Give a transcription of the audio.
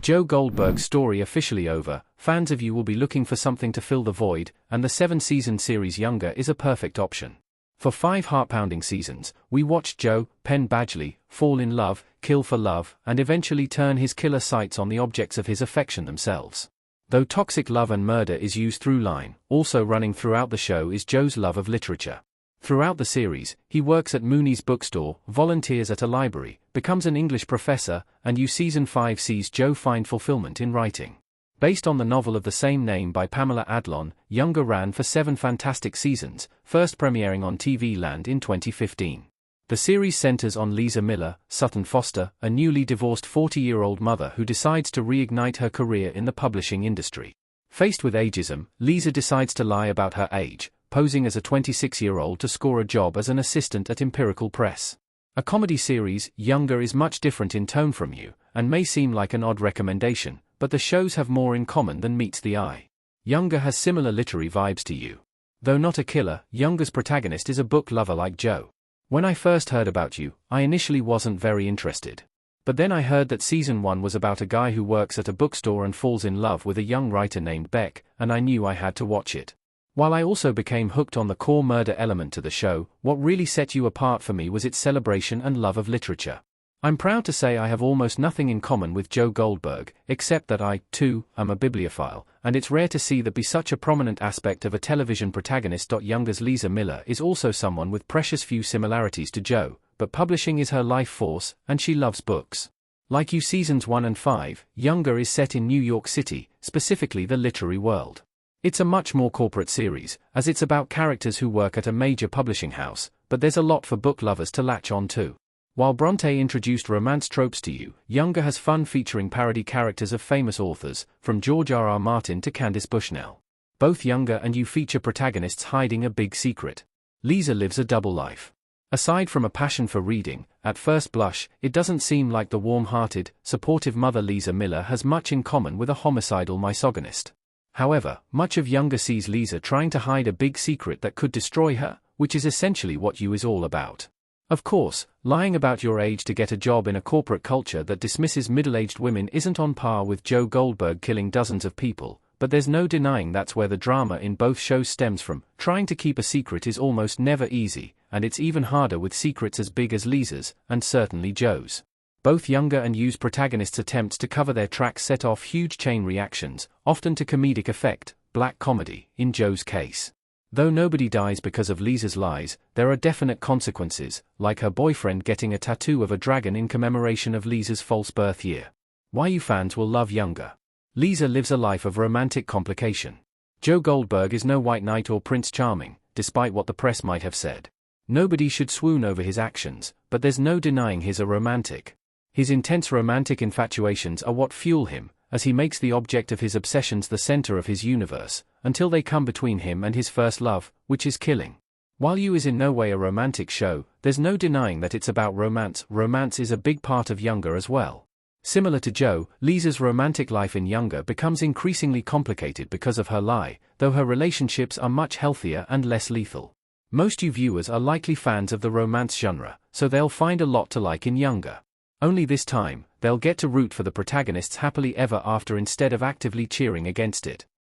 Joe Goldberg's story officially over, fans of You will be looking for something to fill the void, and the 7-season series Younger is a perfect option. For 5 heart-pounding seasons, we watched Joe, Penn Badgley, fall in love, kill for love, and eventually turn his killer sights on the objects of his affection themselves. Though toxic love and murder is used through line, also running throughout the show is Joe's love of literature. Throughout the series, he works at Mooney's bookstore, volunteers at a library, becomes an English professor, and You Season 5 sees Joe find fulfillment in writing. Based on the novel of the same name by Pamela Adlon, Younger ran for 7 fantastic seasons, first premiering on TV Land in 2015. The series centers on Lisa Miller, Sutton Foster, a newly divorced 40-year-old mother who decides to reignite her career in the publishing industry. Faced with ageism, Lisa decides to lie about her age, posing as a 26-year-old to score a job as an assistant at Empirical Press. A comedy series, Younger is much different in tone from You, and may seem like an odd recommendation, but the shows have more in common than meets the eye. Younger has similar literary vibes to You. Though not a killer, Younger's protagonist is a book lover like Joe. When I first heard about You, I initially wasn't very interested. But then I heard that season 1 was about a guy who works at a bookstore and falls in love with a young writer named Beck, and I knew I had to watch it. While I also became hooked on the core murder element to the show, what really set You apart for me was its celebration and love of literature. I'm proud to say I have almost nothing in common with Joe Goldberg, except that I, too, am a bibliophile, and it's rare to see that be such a prominent aspect of a television protagonist. Younger's Lisa Miller is also someone with precious few similarities to Joe, but publishing is her life force, and she loves books. Like You Seasons 1 and 5, Younger is set in New York City, specifically the literary world. It's a much more corporate series, as it's about characters who work at a major publishing house, but there's a lot for book lovers to latch on to. While Bronte introduced romance tropes to You, Younger has fun featuring parody characters of famous authors, from George R.R. Martin to Candice Bushnell. Both Younger and You feature protagonists hiding a big secret. Lisa lives a double life. Aside from a passion for reading, at first blush, it doesn't seem like the warm-hearted, supportive mother Lisa Miller has much in common with a homicidal misogynist. However, much of Younger sees Lisa trying to hide a big secret that could destroy her, which is essentially what You is all about. Of course, lying about your age to get a job in a corporate culture that dismisses middle-aged women isn't on par with Joe Goldberg killing dozens of people, but there's no denying that's where the drama in both shows stems from. Trying to keep a secret is almost never easy, and it's even harder with secrets as big as Lisa's, and certainly Joe's. Both Younger and You's protagonists' attempts to cover their tracks set off huge chain reactions, often to comedic effect, black comedy, in Joe's case. Though nobody dies because of Lisa's lies, there are definite consequences, like her boyfriend getting a tattoo of a dragon in commemoration of Lisa's false birth year. You fans will love Younger. Lisa lives a life of romantic complication. Joe Goldberg is no white knight or Prince Charming, despite what the press might have said. Nobody should swoon over his actions, but there's no denying he's a romantic. His intense romantic infatuations are what fuel him, as he makes the object of his obsessions the center of his universe, until they come between him and his first love, which is killing. While You is in no way a romantic show, there's no denying that it's about romance. Romance is a big part of Younger as well. Similar to Joe, Lisa's romantic life in Younger becomes increasingly complicated because of her lie, though her relationships are much healthier and less lethal. Most You viewers are likely fans of the romance genre, so they'll find a lot to like in Younger. Only this time, they'll get to root for the protagonists happily ever after instead of actively cheering against it.